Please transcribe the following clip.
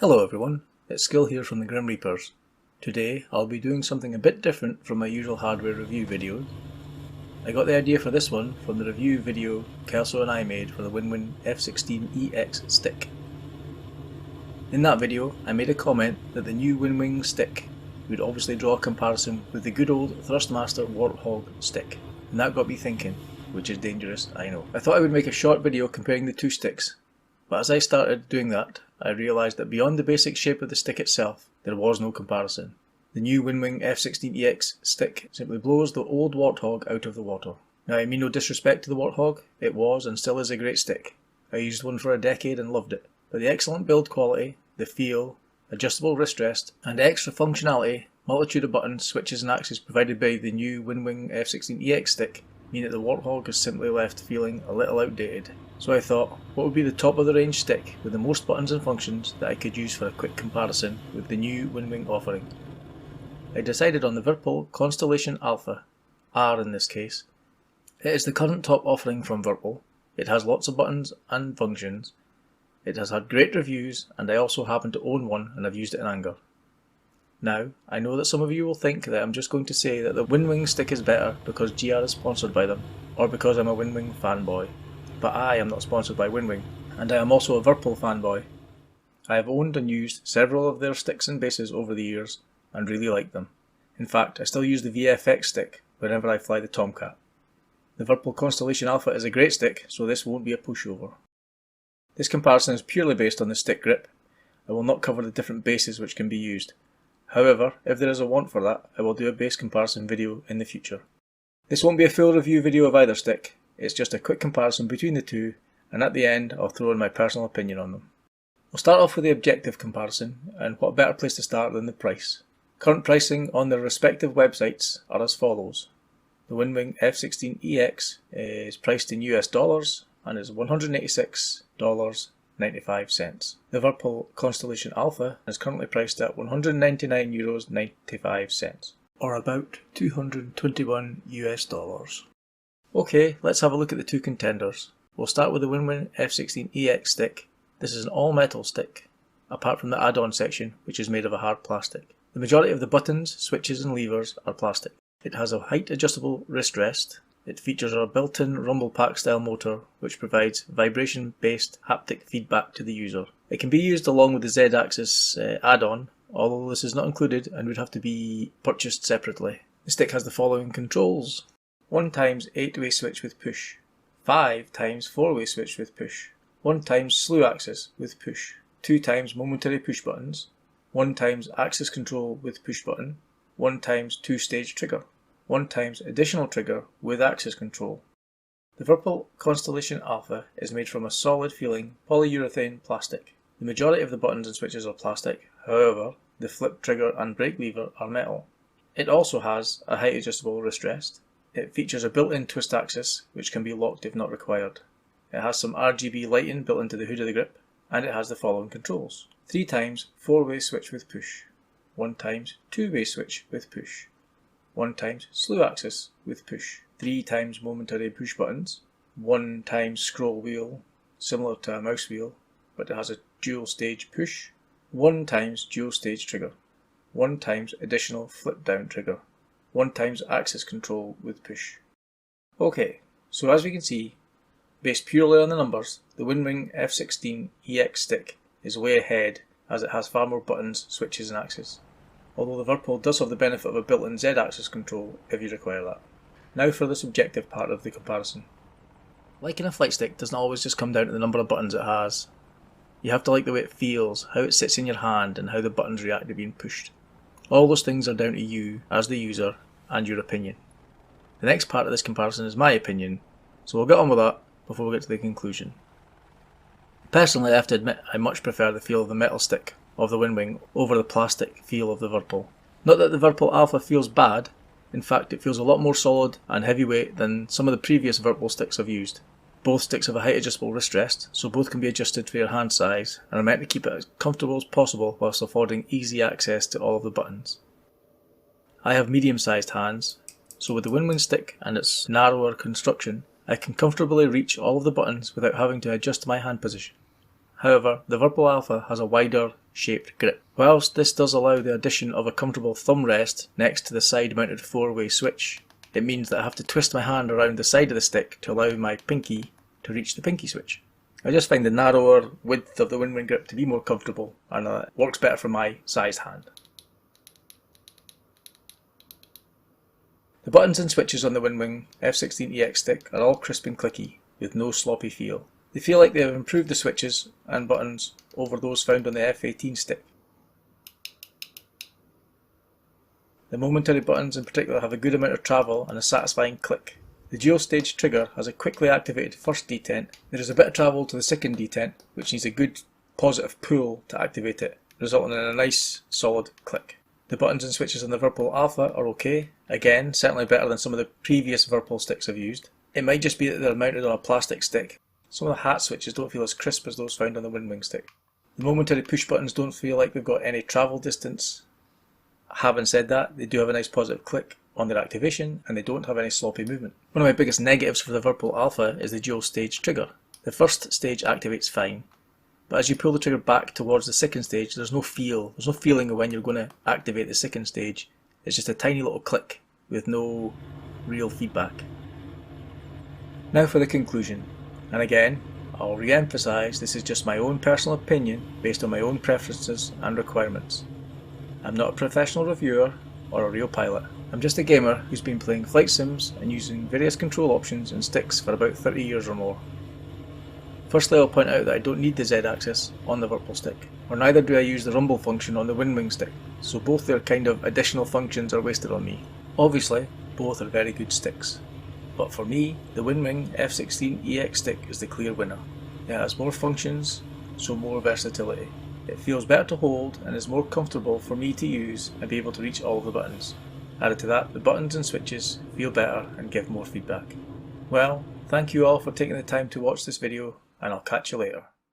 Hello everyone, it's Skill here from the Grim Reapers. Today I'll be doing something a bit different from my usual hardware review videos. I got the idea for this one from the review video Kelso and I made for the Winwing F-16EX stick. In that video I made a comment that the new Winwing stick would obviously draw a comparison with the good old Thrustmaster Warthog stick, and that got me thinking, which is dangerous, I know. I thought I would make a short video comparing the two sticks, but as I started doing that, I realised that beyond the basic shape of the stick itself, there was no comparison. The new Winwing F-16EX stick simply blows the old Warthog out of the water. Now I mean no disrespect to the Warthog, it was and still is a great stick. I used one for a decade and loved it, but the excellent build quality, the feel, adjustable wrist rest, and extra functionality, multitude of buttons, switches and axes provided by the new Winwing F-16EX stick mean that the Warthog is simply left feeling a little outdated. So I thought, what would be the top of the range stick with the most buttons and functions that I could use for a quick comparison with the new Winwing offering? I decided on the VIRPIL Constellation Alpha, R in this case. It is the current top offering from VIRPIL. It has lots of buttons and functions. It has had great reviews, and I also happen to own one and have used it in anger. Now, I know that some of you will think that I'm just going to say that the Winwing stick is better because GR is sponsored by them, or because I'm a Winwing fanboy. But I am not sponsored by Winwing, and I am also a VIRPIL fanboy. I have owned and used several of their sticks and bases over the years, and really like them. In fact, I still use the VFX stick whenever I fly the Tomcat. The VIRPIL Constellation Alpha is a great stick, so this won't be a pushover. This comparison is purely based on the stick grip. I will not cover the different bases which can be used. However, if there is a want for that, I will do a base comparison video in the future. This won't be a full review video of either stick, it's just a quick comparison between the two, and at the end I'll throw in my personal opinion on them. We'll start off with the objective comparison, and what better place to start than the price. Current pricing on their respective websites are as follows. The Winwing F-16EX is priced in US dollars and is $186.95. The VIRPIL Constellation Alpha is currently priced at €199.95, or about $221 US. Okay, let's have a look at the two contenders. We'll start with the Winwing F-16EX stick. This is an all-metal stick, apart from the add-on section, which is made of a hard plastic. The majority of the buttons, switches and levers are plastic. It has a height-adjustable wrist rest. It features a built-in rumble pack style motor which provides vibration-based haptic feedback to the user. It can be used along with the Z-axis add-on, although this is not included and would have to be purchased separately. The stick has the following controls: 1x 8-way switch with push, 5x 4-way switch with push, 1x slew axis with push, 2x momentary push buttons, 1x axis control with push button, 1x 2-stage trigger, 1x additional trigger with axis control. The VIRPIL Constellation Alpha is made from a solid feeling polyurethane plastic. The majority of the buttons and switches are plastic, however, the flip trigger and brake lever are metal. It also has a height adjustable wrist rest. It features a built-in twist axis which can be locked if not required. It has some RGB lighting built into the hood of the grip, and it has the following controls: 3x 4-way switch with push, 1x 2-way switch with push, 1x slew axis with push, 3x momentary push buttons, 1x scroll wheel, similar to a mouse wheel, but it has a dual stage push, 1x dual stage trigger, 1x additional flip down trigger, 1x axis control with push. Okay, so as we can see, based purely on the numbers, the Winwing F-16EX stick is way ahead as it has far more buttons, switches and axes. Although the VIRPIL does have the benefit of a built-in Z-axis control if you require that. Now for the subjective part of the comparison. Liking a flight stick doesn't always just come down to the number of buttons it has. You have to like the way it feels, how it sits in your hand and how the buttons react to being pushed. All those things are down to you as the user and your opinion. The next part of this comparison is my opinion, so we'll get on with that before we get to the conclusion. Personally, I have to admit I much prefer the feel of the metal stick of the Winwing over the plastic feel of the VIRPIL. Not that the VIRPIL Alpha feels bad, in fact it feels a lot more solid and heavyweight than some of the previous VIRPIL sticks I've used. Both sticks have a height adjustable wrist rest, so both can be adjusted for your hand size and are meant to keep it as comfortable as possible whilst affording easy access to all of the buttons. I have medium sized hands, so with the Winwing stick and its narrower construction, I can comfortably reach all of the buttons without having to adjust my hand position. However, the VIRPIL Alpha has a wider, shaped grip. Whilst this does allow the addition of a comfortable thumb rest next to the side mounted 4-way switch, it means that I have to twist my hand around the side of the stick to allow my pinky to reach the pinky switch. I just find the narrower width of the Winwing grip to be more comfortable, and it works better for my sized hand. The buttons and switches on the Winwing F-16EX stick are all crisp and clicky, with no sloppy feel. They feel like they have improved the switches and buttons over those found on the F-18 stick. The momentary buttons in particular have a good amount of travel and a satisfying click. The dual stage trigger has a quickly activated first detent. There is a bit of travel to the second detent, which needs a good positive pull to activate it, resulting in a nice solid click. The buttons and switches on the VIRPIL Alpha are okay, again certainly better than some of the previous VIRPIL sticks I've used. It might just be that they're mounted on a plastic stick. Some of the hat switches don't feel as crisp as those found on the Winwing stick. The momentary push buttons don't feel like they've got any travel distance. Having said that, they do have a nice positive click on their activation, and they don't have any sloppy movement. One of my biggest negatives for the VIRPIL Alpha is the dual stage trigger. The first stage activates fine, but as you pull the trigger back towards the second stage, there's no feeling of when you're going to activate the second stage. It's just a tiny little click with no real feedback. Now for the conclusion, and again, I'll re-emphasise this is just my own personal opinion based on my own preferences and requirements. I'm not a professional reviewer or a real pilot. I'm just a gamer who's been playing flight sims and using various control options and sticks for about 30 years or more. Firstly, I'll point out that I don't need the Z-axis on the VIRPIL stick, or neither do I use the rumble function on the Winwing stick, so both their kind of additional functions are wasted on me. Obviously, both are very good sticks. But for me, the Winwing F-16EX stick is the clear winner. It has more functions, so more versatility. It feels better to hold and is more comfortable for me to use and be able to reach all of the buttons. Added to that, the buttons and switches feel better and give more feedback. Well, thank you all for taking the time to watch this video, and I'll catch you later.